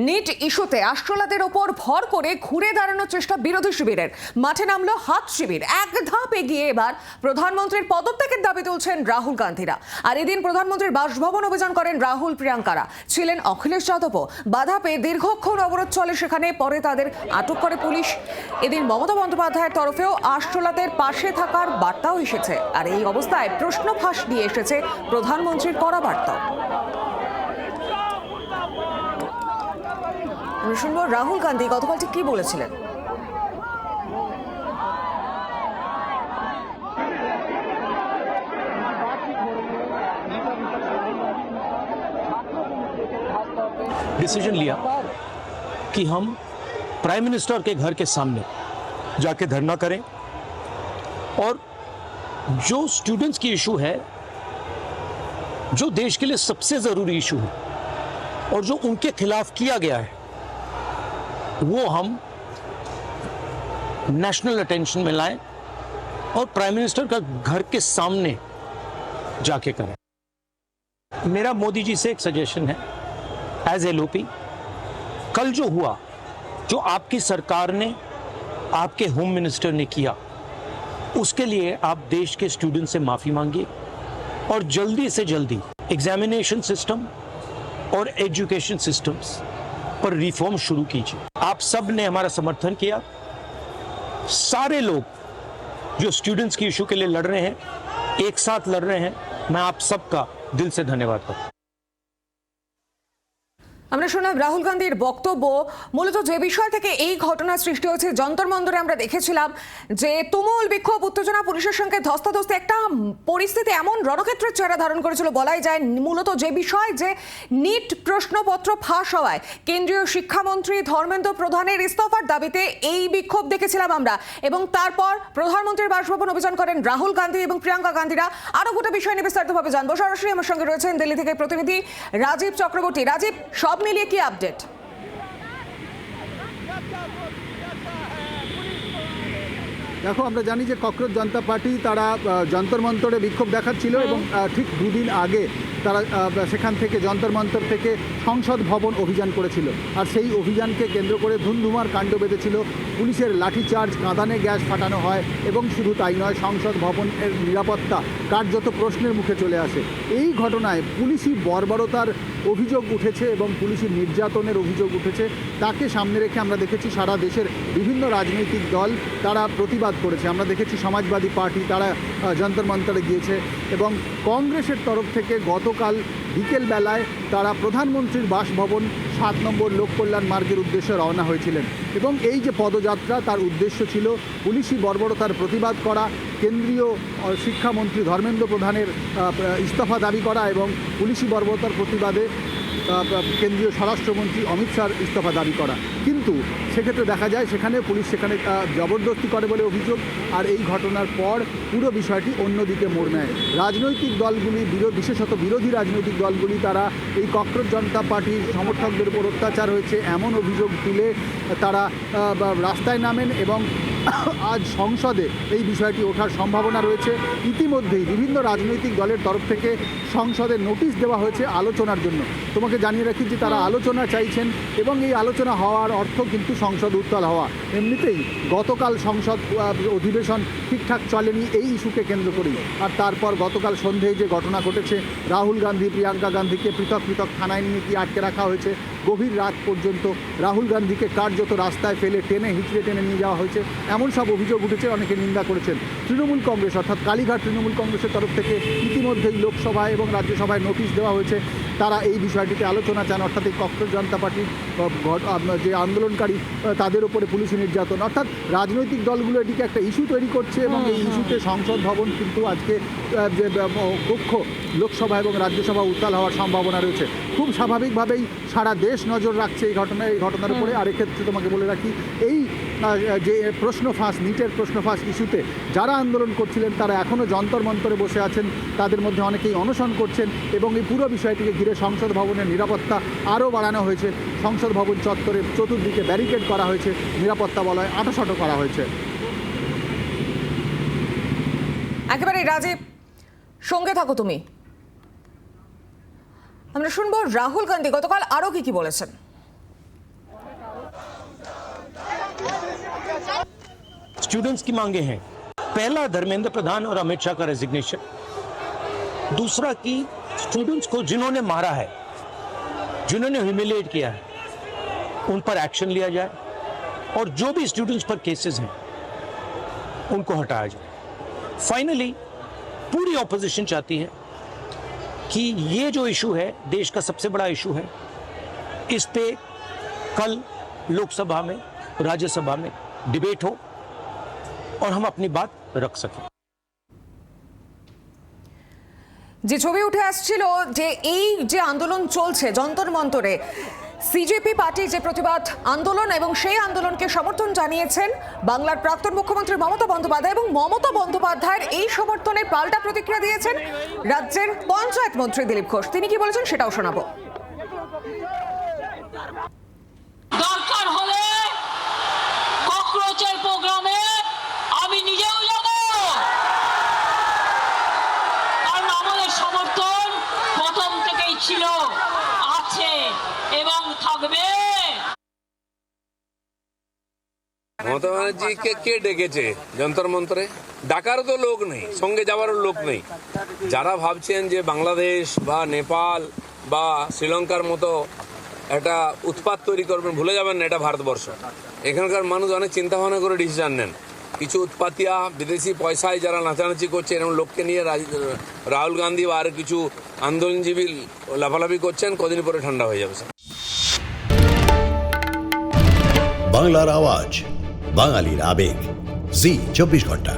NEET ইস্যুতে আশরাফের ওপর ভর করে ঘুরে দাঁড়ানোর চেষ্টা বিরোধী শিবিরের। মাঠে নামলো হাত শিবির। এক ধাপ এগিয়ে এবার প্রধানমন্ত্রীর পদত্যাগের দাবি তুলছেন রাহুল গান্ধীরা। আর এদিন প্রধানমন্ত্রীর বাসভবন অভিযান করেন রাহুল, প্রিয়াঙ্কারা। ছিলেন অখিলেশ যাদবও। বাধা পেয়ে দীর্ঘক্ষণ অবরোধ চলে সেখানে, পরে তাদের আটক করে পুলিশ। এদিন মমতা বন্দ্যোপাধ্যায়ের তরফেও আশরাফের পাশে থাকার বার্তাও এসেছে। আর এই অবস্থায় প্রশ্ন ফাঁস দিয়ে এসেছে প্রধানমন্ত্রীর কড়া বার্তা। শুনবো রাহুল গান্ধী গতকাল ঠিক কি বলেছিলেন। डिसीजन लिया कि हम प्राइम मिनिस्टर के घर के सामने जाके धरना करें और जो स्टूडेंट्स की इशू है, जो देश के लिए सबसे जरूरी इशू है और जो उनके खिलाफ किया गया है, वो हम नेशनल अटेंशन में लाएं और प्राइम मिनिस्टर का घर के सामने जाके करें। मेरा मोदी जी से एक सजेशन है एज एलओपी, कल जो हुआ, जो आपकी सरकार ने, आपके होम मिनिस्टर ने किया, उसके लिए आप देश के स्टूडेंट से माफी मांगिए और जल्दी से जल्दी एग्जामिनेशन सिस्टम और एजुकेशन सिस्टम्स पर रिफॉर्म शुरू कीजिए। आप सब ने हमारा समर्थन किया। सारे लोग जो स्टूडेंट्स की इशू के लिए लड़ रहे हैं, एक साथ लड़ रहे हैं, मैं आप सबका दिल से धन्यवाद करता हूं। আমরা শুনলাম রাহুল গান্ধীর বক্তব্য। মূলত যে বিষয় থেকে এই ঘটনা সৃষ্টি হয়েছে, যন্তর মন্তরে আমরা দেখেছিলাম যে তুমুল বিক্ষোভ, উত্তেজনা, পুলিশের সঙ্গে ধস্তাধস্তি, একটা পরিস্থিতি এমন রণক্ষেত্রের চেহারা ধারণ করেছিল বলাই যায়। মূলত যে বিষয় যে নিট প্রশ্নপত্র ফাঁস হওয়ায় কেন্দ্রীয় শিক্ষামন্ত্রী ধর্মেন্দ্র প্রধানের ইস্তফার দাবিতে এই বিক্ষোভ দেখেছিলাম আমরা। এবং তারপর প্রধানমন্ত্রীর বাসভবন অভিযান করেন রাহুল গান্ধী এবং প্রিয়াঙ্কা গান্ধীরা। আরো গোটা বিষয় নিয়ে বিস্তারিতভাবে জানবো। সরাসরি আমার সঙ্গে রয়েছেন দিল্লি থেকে প্রতিনিধি রাজীব চক্রবর্তী। রাজীব, সব মিলিয়ে কি আপডেট? দেখো, আমরা জানি যে ককরোচ জনতা পার্টি তারা যন্তর মন্তরে বিক্ষোভ দেখাচ্ছিল এবং ঠিক দুদিন আগে তারা সেখান থেকে যন্তর মন্তর থেকে সংসদ ভবন অভিযান করেছিল। আর সেই অভিযানকে কেন্দ্র করে ধুমধুমার কাণ্ড বেঁধেছিল। পুলিশের লাঠিচার্জ, কাঁদানে গ্যাস ফাটানো হয় এবং শুধু তাই নয়, সংসদ ভবনের নিরাপত্তা কার্যত প্রশ্নের মুখে চলে আসে। এই ঘটনায় পুলিশি বর্বরতার অভিযোগ উঠেছে এবং পুলিশি নির্যাতনের অভিযোগ উঠেছে। তাকে সামনে রেখে আমরা দেখেছি সারা দেশের বিভিন্ন রাজনৈতিক দল তারা প্রতিবাদ করেছে। আমরা দেখেছি সমাজবাদী পার্টি তারা যন্তর মন্তরে গিয়েছে এবং কংগ্রেসের তরফ থেকে গতকাল বিকেলবেলায় তারা প্রধানমন্ত্রীর বাসভবন 7 নম্বর লোককল্যাণ মার্গের উদ্দেশ্যে রওনা হয়েছিলেন। এবং এই যে পদযাত্রা, তার উদ্দেশ্য ছিল পুলিশি বর্বরতার প্রতিবাদ করা, কেন্দ্রীয় শিক্ষামন্ত্রী ধর্মেন্দ্র প্রধানের ইস্তফা দাবি করা এবং পুলিশি বর্বরতার প্রতিবাদে কেন্দ্রীয় স্বরাষ্ট্রমন্ত্রী অমিত শাহর ইস্তফা দাবি করা। কিন্তু সেক্ষেত্রে দেখা যায় সেখানে পুলিশ জবরদস্তি করে বলে অভিযোগ। আর এই ঘটনার পর পুরো বিষয়টি অন্যদিকে মোড় নেয়। রাজনৈতিক দলগুলি, বিশেষত বিরোধী রাজনৈতিক দলগুলি, তারা এই ককরোচ জনতা পার্টির সমর্থকদের উপর অত্যাচার হয়েছে এমন অভিযোগ তুলে তারা রাস্তায় নামেন এবং আজ সংসদে এই বিষয়টি ওঠার সম্ভাবনা রয়েছে। ইতিমধ্যেই বিভিন্ন রাজনৈতিক দলের তরফ থেকে সংসদে নোটিশ দেওয়া হয়েছে আলোচনার জন্য। তোমাকে জানিয়ে রাখি যে তারা আলোচনা চাইছেন এবং এই আলোচনা হওয়ার অর্থ কিন্তু সংসদ উত্তাল হওয়া। এমনিতেই গতকাল সংসদ অধিবেশন ঠিকঠাক চলেনি এই ইস্যুকে কেন্দ্র করেই। আর তারপর গতকাল সন্ধ্যেয় যে ঘটনা ঘটেছে, রাহুল গান্ধী, প্রিয়াঙ্কা গান্ধীকে পৃথক পৃথক থানায় নিয়ে গিয়ে আটকে রাখা হয়েছে। গভীর রাত পর্যন্ত রাহুল গান্ধীকে কার্যত রাস্তায় ফেলে টেনে হিঁচড়ে টেনে নিয়ে যাওয়া হয়েছে, এমন সব অভিযোগ উঠেছে। অনেকে নিন্দা করেছেন। তৃণমূল কংগ্রেস অর্থাৎ কালীঘাট তৃণমূল কংগ্রেসের তরফ থেকে ইতিমধ্যেই লোকসভায় এবং রাজ্যসভায় নোটিশ দেওয়া হয়েছে। তারা এই বিষয়টিতে আলোচনা চান, অর্থাৎ এই ককরোচ জনতা পার্টির যে আন্দোলনকারী তাদের উপরে পুলিশি নির্যাতন, অর্থাৎ রাজনৈতিক দলগুলো এটিকে একটা ইস্যু তৈরি করছে এবং এই ইস্যুতে সংসদ ভবন কিন্তু আজকে যে কক্ষ লোকসভা এবং রাজ্যসভা উত্তাল হওয়ার সম্ভাবনা রয়েছে। খুব স্বাভাবিকভাবেই সারা দেশ নজর রাখছে এই ঘটনার উপরে। আর এক্ষেত্রে তোমাকে বলে রাখি, এই যে প্রশ্ন ফাঁস, নিটের প্রশ্ন ফাঁস ইস্যুতে যারা আন্দোলন করছিলেন তারা এখনও যন্তর মন্তরে বসে আছেন। তাদের মধ্যে অনেকেই অনশন করছেন এবং এই পুরো বিষয়টিকে ঘিরে সংসদ ভবনের নিরাপত্তা আরও বাড়ানো হয়েছে। সংসদ ভবন চত্বরে চতুর্দিকে ব্যারিকেড করা হয়েছে, নিরাপত্তা বলয় আঁটাসাঁটো করা হয়েছে। একেবারে রাজীব, সঙ্গে থাকো তুমি। আমরা শুনবো রাহুল গান্ধী গতকাল আরো কি বলেছেন। स्टूडेंट्स की मांगे हैं। पहला, धर्मेंद्र प्रधान और अमित शाह का रेजिग्नेशन। दूसरा कि स्टूडेंट्स को जिन्होंने मारा है, जिन्होंने ह्यूमिलिएट किया है, उन पर एक्शन लिया जाए और जो भी स्टूडेंट्स पर केसेस हैं उनको हटाया जाए। फाइनली पूरी ऑपोजिशन चाहती है कि ये जो इशू है, देश का सबसे बड़ा इशू है, इस पे कल लोकसभा में, राज्यसभा में डिबेट हो और हम अपनी बात रख सकें। যে ছবি উঠে আসছিল যে এই যে আন্দোলন চলছে যন্তর মন্তরে, সিজেপি পার্টির যে প্রতিবাদ আন্দোলন এবং সেই আন্দোলনকে সমর্থন জানিয়েছেন বাংলার প্রাক্তন মুখ্যমন্ত্রী মমতা বন্দ্যোপাধ্যায়, এবং মমতা বন্দ্যোপাধ্যায়ের এই সমর্থনে পাল্টা প্রতিক্রিয়া দিয়েছেন রাজ্যের পঞ্চায়েত মন্ত্রী দিলীপ ঘোষ। তিনি কি বলেছেন সেটাও শোনাবো। দরকার হলে ককরোচের প্রোগ্রামে আমি নিজেও যাব, কারণ আমাদের সমর্থন প্রথম থেকেই ছিল, আছে এবং থাকবে। মমতা ব্যানার্জিকে কে ডেকেছে যন্তর মন্তরে? ডাকারও তো লোক নেই, সঙ্গে যাওয়ারও লোক নেই। যারা ভাবছেন যে বাংলাদেশ বা নেপাল বা শ্রীলঙ্কার মতো একটা উৎপাত তৈরি করবেন, ভুলে যাবেন না এটা ভারতবর্ষ। এখানকার মানুষ অনেক চিন্তা ভাবনা করে ডিসিশন নেন। কিছু উৎপাতিয়া বিদেশি পয়সায় যারা নাচানাচি করছে, এরকম লোককে নিয়ে রাহুল গান্ধী বা আর কিছু আন্দোলনজীবী লাফালাফি করছেন, কদিন পরে ঠান্ডা হয়ে যাবে। বাংলার আওয়াজ, বাঙালির আবেগ, জি 24 ঘন্টা।